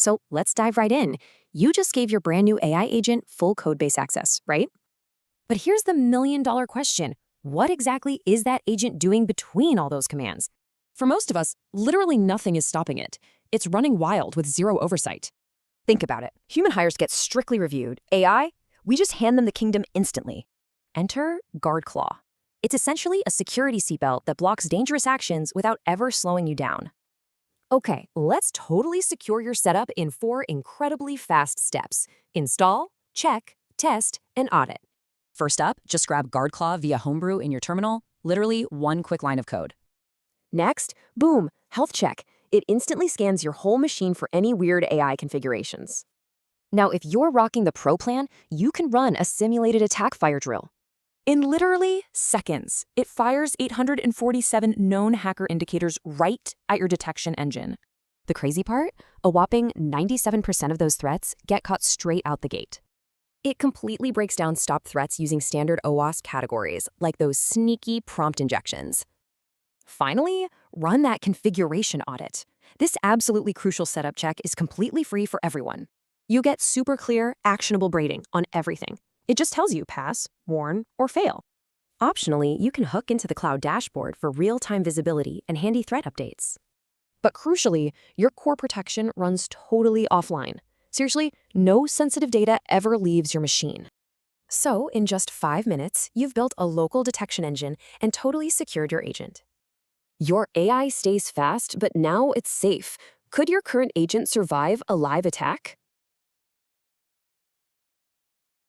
So let's dive right in. You just gave your brand new AI agent full code-base access, right? But here's the million-dollar question. What exactly is that agent doing between all those commands? For most of us, literally nothing is stopping it. It's running wild with zero oversight. Think about it. Human hires get strictly reviewed. AI, we just hand them the kingdom instantly. Enter GuardClaw. It's essentially a security seatbelt that blocks dangerous actions without ever slowing you down. Okay, let's totally secure your setup in 4 incredibly fast steps. Install, check, test, and audit. First up, just grab GuardClaw via Homebrew in your terminal, literally one quick line of code. Next, boom, health check. It instantly scans your whole machine for any weird AI configurations. Now, if you're rocking the Pro plan, you can run a simulated attack fire drill. In literally seconds, it fires 847 known hacker indicators right at your detection engine. The crazy part? A whopping 97% of those threats get caught straight out the gate. It completely breaks down stop threats using standard OWASP categories, like those sneaky prompt injections. Finally, run that configuration audit. This absolutely crucial setup check is completely free for everyone. You get super clear, actionable grading on everything. It just tells you pass, warn, or fail. Optionally, you can hook into the cloud dashboard for real-time visibility and handy threat updates. But crucially, your core protection runs totally offline. Seriously, no sensitive data ever leaves your machine. So, in just 5 minutes, you've built a local detection engine and totally secured your agent. Your AI stays fast, but now it's safe. Could your current agent survive a live attack?